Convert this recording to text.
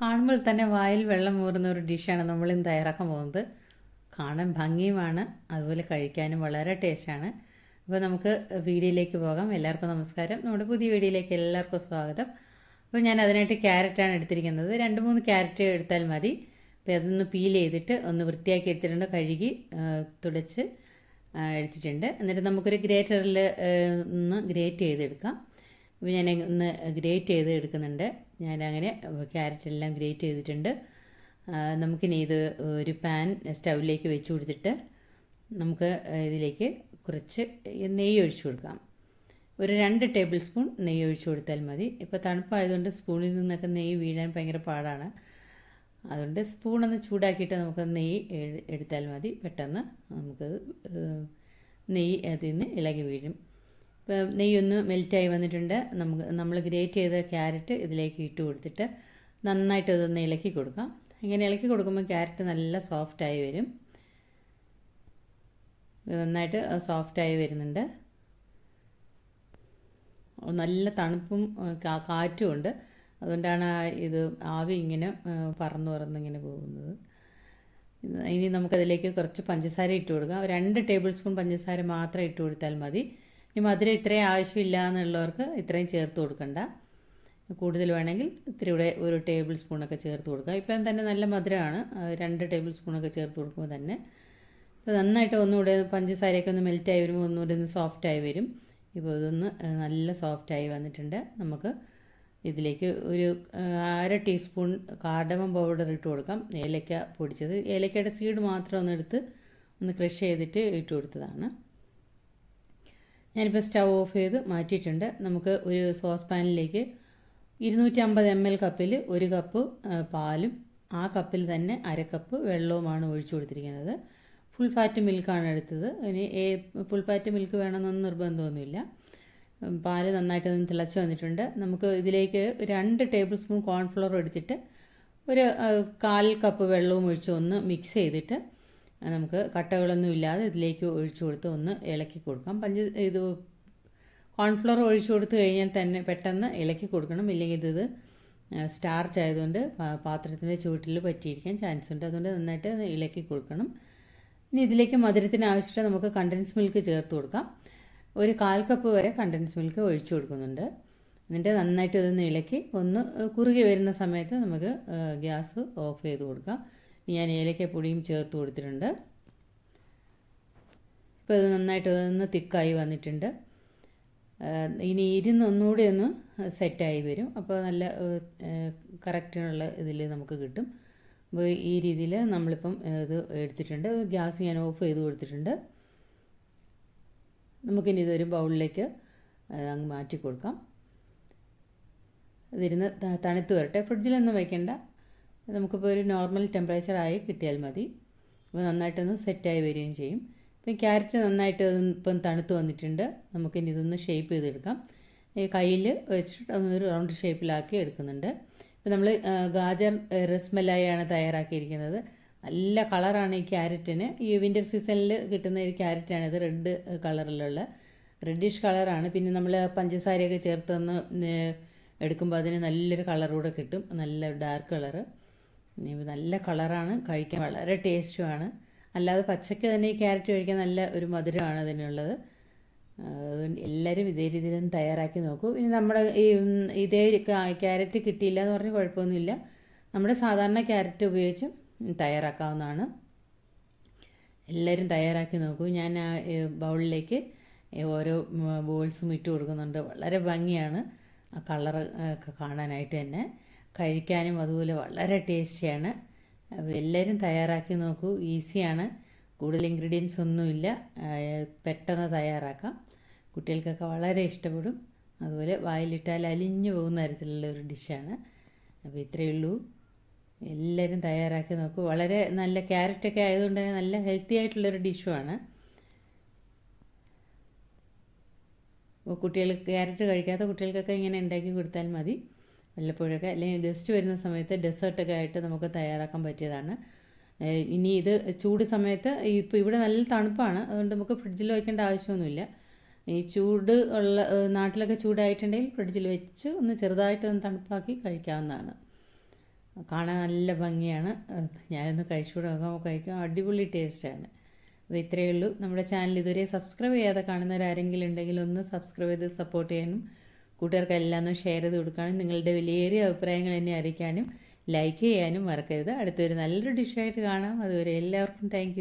കാണുമ്പോൾ തന്നെ വായിൽ വെള്ളം ഊറുന്ന ഒരു ഡിഷാണ് നമ്മളിന്ന് തയ്യാറാക്കാൻ പോകുന്നത്. കാണാൻ ഭംഗിയുമാണ്, അതുപോലെ കഴിക്കാനും വളരെ ടേസ്റ്റാണ്. അപ്പോൾ നമുക്ക് വീഡിയോയിലേക്ക് പോകാം. എല്ലാവർക്കും നമസ്കാരം. നമ്മുടെ പുതിയ വീഡിയോയിലേക്ക് എല്ലാവർക്കും സ്വാഗതം. അപ്പോൾ ഞാൻ അതിനായിട്ട് ക്യാരറ്റാണ് എടുത്തിരിക്കുന്നത്. 2-3 ക്യാരറ്റ് എടുത്താൽ മതി. അപ്പോൾ അതൊന്ന് പീൽ ചെയ്തിട്ട് ഒന്ന് വൃത്തിയാക്കി എടുത്തിട്ടുണ്ട്, കഴുകി തുടച്ച് എടുത്തിട്ടുണ്ട്. എന്നിട്ട് നമുക്കൊരു ഗ്രേറ്ററിൽ ഒന്ന് ഗ്രേറ്റ് ചെയ്തെടുക്കാം. ഇപ്പോൾ ഞാൻ ഒന്ന് ഗ്രേറ്റ് ചെയ്ത് എടുക്കുന്നുണ്ട്. ഞാനങ്ങനെ ക്യാരറ്റ് എല്ലാം ഗ്രേറ്റ് ചെയ്തിട്ടുണ്ട്. നമുക്കിനി ഇത് ഒരു പാൻ സ്റ്റൗവിലേക്ക് വെച്ച് കൊടുത്തിട്ട് നമുക്ക് ഇതിലേക്ക് കുറച്ച് നെയ്യ് ഒഴിച്ചു കൊടുക്കാം. ഒരു 2 ടേബിൾ സ്പൂൺ നെയ്യ് ഒഴിച്ചു കൊടുത്താൽ മതി. ഇപ്പോൾ തണുപ്പായതുകൊണ്ട് സ്പൂണിൽ നിന്നൊക്കെ നെയ്യ് വീഴാൻ ഭയങ്കര പാടാണ്. അതുകൊണ്ട് സ്പൂണൊന്ന് ചൂടാക്കിയിട്ട് നമുക്ക് നെയ്യ് എടുത്താൽ മതി. പെട്ടെന്ന് നമുക്ക് നെയ്യ് അതിൽ നിന്ന് ഇളകി വീഴും. ഇപ്പോൾ നെയ്യൊന്ന് മെൽറ്റായി വന്നിട്ടുണ്ട്. നമ്മൾ ഗ്രേറ്റ് ചെയ്ത ക്യാരറ്റ് ഇതിലേക്ക് ഇട്ട് കൊടുത്തിട്ട് നന്നായിട്ട് ഇതൊന്ന് ഇളക്കി കൊടുക്കാം. ഇങ്ങനെ ഇളക്കി കൊടുക്കുമ്പോൾ ക്യാരറ്റ് നല്ല സോഫ്റ്റായി വരും. നന്നായിട്ട് സോഫ്റ്റായി വരുന്നുണ്ട്. നല്ല തണുപ്പും കാറ്റും ഉണ്ട്. അതുകൊണ്ടാണ് ഇത് ആവി ഇങ്ങനെ പറന്നിങ്ങനെ പോകുന്നത്. ഇനി നമുക്കതിലേക്ക് കുറച്ച് പഞ്ചസാര ഇട്ട് കൊടുക്കാം. 2 ടേബിൾ സ്പൂൺ പഞ്ചസാര മാത്രം ഇട്ട് കൊടുത്താൽ മതി. ഇനി മധുരം ഇത്രയും ആവശ്യമില്ല എന്നുള്ളവർക്ക് ഇത്രയും ചേർത്ത് കൊടുക്കണ്ട. കൂടുതൽ വേണമെങ്കിൽ ഇത്തിരി കൂടെ 1 ടേബിൾ സ്പൂണൊക്കെ ചേർത്ത് കൊടുക്കുക. ഇപ്പം തന്നെ നല്ല മധുരമാണ്. 2 ടേബിൾ സ്പൂണൊക്കെ ചേർത്ത് കൊടുക്കുമ്പോൾ തന്നെ ഇപ്പോൾ നന്നായിട്ട് ഒന്നുകൂടെ പഞ്ചസാരയൊക്കെ ഒന്ന് മെൽറ്റായി വരുമ്പോൾ ഒന്നുകൂടെ ഒന്ന് സോഫ്റ്റായി വരും. ഇപ്പോൾ ഇതൊന്ന് നല്ല സോഫ്റ്റായി വന്നിട്ടുണ്ട്. നമുക്ക് ഇതിലേക്ക് ഒരു 1/2 ടീസ്പൂൺ കാർഡമം പൗഡർ ഇട്ട് കൊടുക്കാം. ഏലക്ക പൊടിച്ചത്, ഏലക്കയുടെ സീഡ് മാത്രം ഒന്ന് എടുത്ത് ഒന്ന് ക്രഷ് ചെയ്തിട്ട് ഇട്ട് കൊടുത്തതാണ്. ഞാനിപ്പോൾ സ്റ്റൗ ഓഫ് ചെയ്ത് മാറ്റിയിട്ടുണ്ട്. നമുക്ക് ഒരു സോസ് പാനിലേക്ക് 250 ml കപ്പിൽ 1 കപ്പ് പാലും ആ കപ്പിൽ തന്നെ 1/2 കപ്പ് വെള്ളവുമാണ് ഒഴിച്ചു കൊടുത്തിരിക്കുന്നത്. ഫുൾ ഫാറ്റ് മിൽക്കാണ് എടുത്തത്. ഇനി ഫുൾ ഫാറ്റ് മിൽക്ക് വേണമെന്നൊന്നും നിർബന്ധമൊന്നുമില്ല. പാല് നന്നായിട്ടൊന്ന് തിളച്ച് വന്നിട്ടുണ്ട്. നമുക്ക് ഇതിലേക്ക് 2 ടേബിൾ സ്പൂൺ കോൺഫ്ലവർ എടുത്തിട്ട് ഒരു 1/4 കപ്പ് വെള്ളവും ഒഴിച്ച് ഒന്ന് മിക്സ് ചെയ്തിട്ട് നമുക്ക് കട്ടകളൊന്നും ഇല്ലാതെ ഇതിലേക്ക് ഒഴിച്ചു കൊടുത്ത് ഒന്ന് ഇളക്കി കൊടുക്കാം. ഇത് കോൺഫ്ലവർ ഒഴിച്ചു കൊടുത്തു കഴിഞ്ഞാൽ തന്നെ പെട്ടെന്ന് ഇളക്കി കൊടുക്കണം. ഇല്ലെങ്കിൽ ഇത് സ്റ്റാർച്ച് ആയതുകൊണ്ട് പാത്രത്തിൻ്റെ ചുവട്ടിൽ പറ്റിയിരിക്കാൻ ചാൻസ് ഉണ്ട്. അതുകൊണ്ട് നന്നായിട്ട് ഇളക്കി കൊടുക്കണം. ഇനി ഇതിലേക്ക് മധുരത്തിന് ആവശ്യമായിട്ട് നമുക്ക് കണ്ടൻസ് മിൽക്ക് ചേർത്ത് കൊടുക്കാം. ഒരു 1/4 കപ്പ് വരെ കണ്ടൻസ് മിൽക്ക് ഒഴിച്ചു കൊടുക്കുന്നുണ്ട്. എന്നിട്ട് നന്നായിട്ട് ഇതൊന്ന് ഇളക്കി ഒന്ന് കുറുകി വരുന്ന സമയത്ത് നമുക്ക് ഗ്യാസ് ഓഫ് ചെയ്ത് കൊടുക്കാം. ഞാൻ ഏലക്കപ്പൊടിയും ചേർത്ത് കൊടുത്തിട്ടുണ്ട്. ഇപ്പോൾ ഇത് നന്നായിട്ട് ഒന്ന് തിക്കായി വന്നിട്ടുണ്ട്. ഇനി ഒന്നുകൂടി ഒന്ന് സെറ്റായി വരും. അപ്പോൾ നല്ല കറക്റ്റിനുള്ള ഇതിൽ നമുക്ക് കിട്ടും. അപ്പോൾ ഈ രീതിയിൽ നമ്മളിപ്പം ഇത് എടുത്തിട്ടുണ്ട്. ഗ്യാസ് ഞാൻ ഓഫ് ചെയ്ത് കൊടുത്തിട്ടുണ്ട്. നമുക്കിനി ഇതൊരു ബൗളിലേക്ക് അങ്ങ് മാറ്റി കൊടുക്കാം. ഇതിരുന്ന് തണുത്ത് വരട്ടെ. ഫ്രിഡ്ജിലൊന്നും വയ്ക്കേണ്ട. നമുക്കിപ്പോൾ ഒരു നോർമൽ ടെമ്പറേച്ചറായി കിട്ടിയാൽ മതി. അപ്പോൾ നന്നായിട്ടൊന്ന് സെറ്റായി വരികയും ചെയ്യും. ഇപ്പം ക്യാരറ്റ് നന്നായിട്ട് ഇപ്പം തണുത്ത് വന്നിട്ടുണ്ട്. നമുക്കിനി ഇതൊന്ന് ഷേപ്പ് ചെയ്തെടുക്കാം. കയ്യിൽ വെച്ചിട്ട് ഒന്നൊരു റൗണ്ട് ഷേപ്പിലാക്കി എടുക്കുന്നുണ്ട്. ഇപ്പം നമ്മൾ ഗാജർ റസ്മലായാണ് തയ്യാറാക്കിയിരിക്കുന്നത്. നല്ല കളറാണ് ഈ ക്യാരറ്റിന്. ഈ വിൻ്റർ സീസണിൽ കിട്ടുന്ന ഒരു ക്യാരറ്റാണിത്. റെഡ് കളറിലുള്ള റെഡിഷ് കളറാണ്. പിന്നെ നമ്മൾ പഞ്ചസാരയൊക്കെ ചേർത്തൊന്ന് എടുക്കുമ്പോൾ അതിന് നല്ലൊരു കളറൂടെ കിട്ടും. നല്ല ഡാർക്ക് കളറ്. നല്ല കളറാണ്. കഴിക്കാൻ വളരെ ടേസ്റ്റുമാണ്. അല്ലാതെ പച്ചയ്ക്ക് തന്നെ ഈ ക്യാരറ്റ് കഴിക്കാൻ നല്ല ഒരു മധുരമാണ് അതിനുള്ളത്. അതുകൊണ്ട് എല്ലാവരും ഇതേ രീതിയിലൊന്ന് തയ്യാറാക്കി നോക്കൂ. ഇനി നമ്മുടെ ഇതേ ക്യാരറ്റ് കിട്ടിയില്ല എന്ന് പറഞ്ഞാൽ കുഴപ്പമൊന്നുമില്ല. നമ്മുടെ സാധാരണ ക്യാരറ്റ് ഉപയോഗിച്ചും തയ്യാറാക്കാവുന്നതാണ്. എല്ലാവരും തയ്യാറാക്കി നോക്കൂ. ഞാൻ ആ ബൗളിലേക്ക് ഓരോ ബോൾസും ഇട്ട് കൊടുക്കുന്നുണ്ട്. വളരെ ഭംഗിയാണ് ആ കളറ് ഒക്കെ കാണാനായിട്ട് തന്നെ. കഴിക്കാനും അതുപോലെ വളരെ ടേസ്റ്റിയാണ്. എല്ലാവരും തയ്യാറാക്കി നോക്കൂ. ഈസിയാണ്. കൂടുതൽ ഇൻഗ്രീഡിയൻസ് ഒന്നുമില്ല. പെട്ടെന്ന് തയ്യാറാക്കാം. കുട്ടികൾക്കൊക്കെ വളരെ ഇഷ്ടപ്പെടും. അതുപോലെ വായിലിട്ടാൽ അലിഞ്ഞു പോകുന്ന തരത്തിലുള്ള ഒരു ഡിഷാണ്. അപ്പോൾ ഇത്രയേ ഉള്ളൂ. എല്ലാവരും തയ്യാറാക്കി നോക്കൂ. വളരെ നല്ല ക്യാരറ്റൊക്കെ ആയതുകൊണ്ട് തന്നെ നല്ല ഹെൽത്തി ആയിട്ടുള്ളൊരു ഡിഷുമാണ്. അപ്പോൾ ക്യാരറ്റ് കഴിക്കാത്ത കുട്ടികൾക്കൊക്കെ ഇങ്ങനെ ഉണ്ടാക്കി കൊടുത്താൽ മതി. വല്ലപ്പോഴൊക്കെ അല്ലെങ്കിൽ ഗസ്റ്റ് വരുന്ന സമയത്ത് ഡെസേർട്ടൊക്കെ ആയിട്ട് നമുക്ക് തയ്യാറാക്കാൻ പറ്റിയതാണ്. ഇനി ഇത് ചൂട് സമയത്ത് ഇപ്പോൾ ഇവിടെ നല്ല തണുപ്പാണ്. അതുകൊണ്ട് നമുക്ക് ഫ്രിഡ്ജിൽ വയ്ക്കേണ്ട ആവശ്യമൊന്നുമില്ല. ഈ ചൂട് ഉള്ള നാട്ടിലൊക്കെ ചൂടായിട്ടുണ്ടെങ്കിൽ ഫ്രിഡ്ജിൽ വെച്ച് ഒന്ന് ചെറുതായിട്ടൊന്ന് തണുപ്പാക്കി കഴിക്കാവുന്നതാണ്. കാണാൻ നല്ല ഭംഗിയാണ്. ഞാനൊന്ന് കഴിച്ചുകൂടെ നോക്കാം. കഴിക്കാൻ അടിപൊളി ടേസ്റ്റാണ്. അപ്പോൾ ഇത്രയേ ഉള്ളൂ. നമ്മുടെ ചാനൽ ഇതുവരെ സബ്സ്ക്രൈബ് ചെയ്യാതെ കാണുന്നവരാരെങ്കിലും ഉണ്ടെങ്കിൽ ഒന്ന് സബ്സ്ക്രൈബ് ചെയ്ത് സപ്പോർട്ട് ചെയ്യാനും കൂട്ടുകാർക്കെല്ലാം ഒന്ന് ഷെയർ ചെയ്ത് കൊടുക്കാനും നിങ്ങളുടെ വിലയേറിയ അഭിപ്രായങ്ങൾ എന്നെ അറിയിക്കാനും ലൈക്ക് ചെയ്യാനും മറക്കരുത്. അടുത്തൊരു നല്ലൊരു ഡിഷായിട്ട് കാണാം. അതുവരെ എല്ലാവർക്കും താങ്ക്